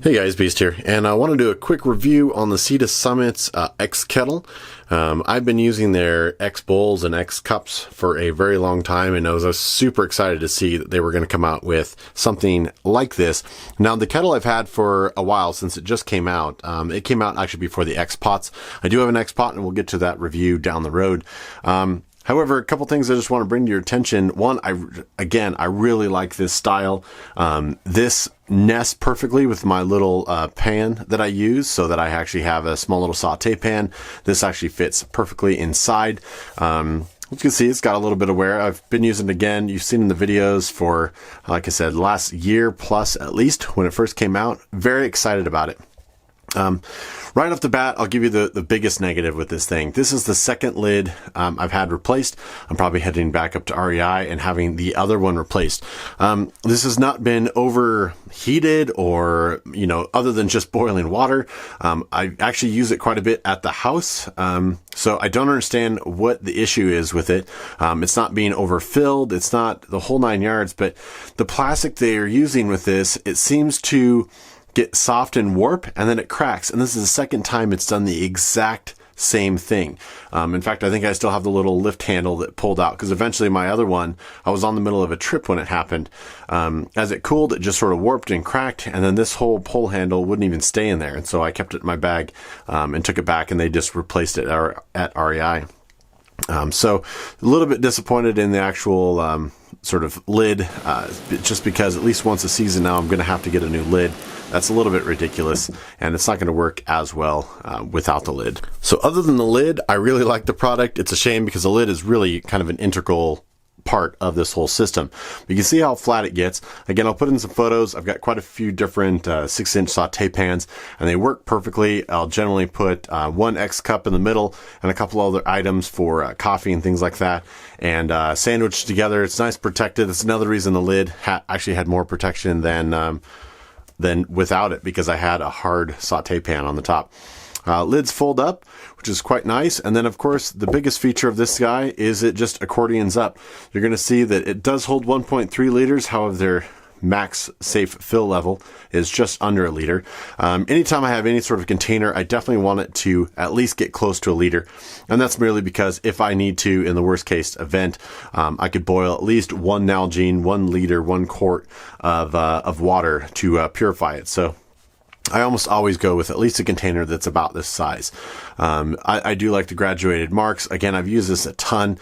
Hey guys, Beast here, and I want to do a quick review on the Sea to Summit's X Kettle. I've been using their X bowls and X cups for a very long time, and I was super excited to see that they were going to come out with something like this. Now, the kettle I've had for a while since it just came out. It came out actually before the X pots. I do have an X pot, and we'll get to that review down the road. However, a couple things I just want to bring to your attention. One, I really like this style. This nests perfectly with my little pan that I use, so that I actually have a small little saute pan. This actually fits perfectly inside. As you can see, it's got a little bit of wear. I've been using it again. You've seen in the videos for, like I said, last year plus at least when it first came out. Very excited about it. Right off the bat, I'll give you the biggest negative with this thing. This is the second lid I've had replaced. I'm probably heading back up to REI and having the other one replaced. This has not been overheated or, other than just boiling water. I actually use it quite a bit at the house. So I don't understand what the issue is with it. It's not being overfilled. It's not the whole 9 yards, but the plastic they are using with this, it seems to get soft and warp, and then it cracks. And this is the second time it's done the exact same thing. In fact, I think I still have the little lift handle that pulled out, because eventually my other one, I was on the middle of a trip when it happened. As it cooled, it just sort of warped and cracked, and then this whole pull handle wouldn't even stay in there. And so I kept it in my bag and took it back, and they just replaced it at REI. So a little bit disappointed in the actual sort of lid, just because at least once a season now I'm going to have to get a new lid. That's a little bit ridiculous, and it's not going to work as well without the lid. So other than the lid, I really like the product. It's a shame because the lid is really kind of an integral part of this whole system. But you can see how flat it gets. Again, I'll put in some photos. I've got quite a few different 6-inch saute pans, and they work perfectly. I'll generally put one X cup in the middle and a couple other items for coffee and things like that, and sandwiched together. It's nice protected. It's another reason the lid actually had more protection than without it, because I had a hard saute pan on the top. Lids fold up, which is quite nice. And then, of course, the biggest feature of this guy is it just accordions up. You're going to see that it does hold 1.3 liters. However, their max safe fill level is just under a liter. Anytime I have any sort of container, I definitely want it to at least get close to a liter. And that's merely because if I need to, in the worst case event, I could boil at least 1 Nalgene, 1 liter, 1 quart of water to purify it. So I almost always go with at least a container that's about this size. I do like the graduated marks. Again, I've used this a ton,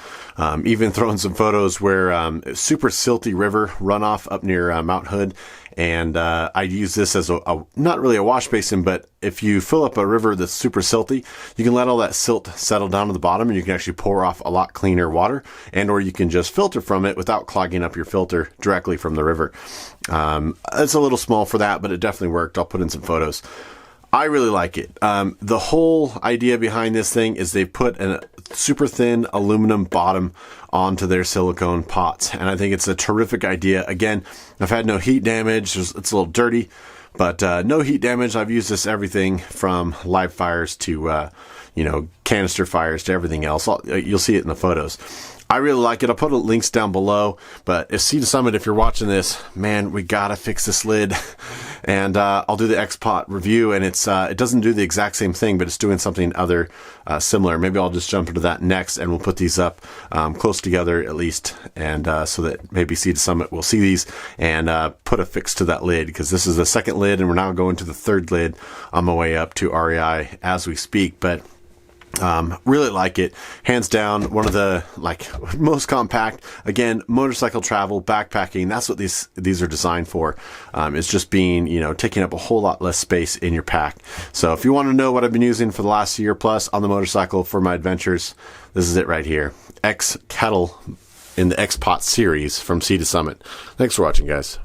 even throwing some photos where super silty river runoff up near Mount Hood. And I use this as not really a wash basin, but if you fill up a river that's super silty, you can let all that silt settle down to the bottom, and you can actually pour off a lot cleaner water, and or you can just filter from it without clogging up your filter directly from the river. It's a little small for that, but it definitely worked. I'll put in some photos. I really like it. The whole idea behind this thing is they put a super thin aluminum bottom onto their silicone pots, and I think it's a terrific idea. Again, I've had no heat damage. It's a little dirty, but no heat damage. I've used this everything from live fires to canister fires to everything else. You'll see it in the photos. I really like it. I'll put links down below, but if Sea to Summit, if you're watching this, man, we gotta fix this lid. And I'll do the X-Pot review, and it doesn't do the exact same thing, but it's doing something other similar. Maybe I'll just jump into that next, and we'll put these up close together at least, and so that maybe Sea to Summit will see these and put a fix to that lid, because this is the second lid, and we're now going to the third lid on my way up to REI as we speak. But really like it. Hands down, one of the most compact. Again, motorcycle travel, backpacking, that's what these are designed for. It's just being, taking up a whole lot less space in your pack. So if you want to know what I've been using for the last year plus on the motorcycle for my adventures, this is it right here. X Kettle in the X-Pot series from Sea to Summit. Thanks for watching, guys.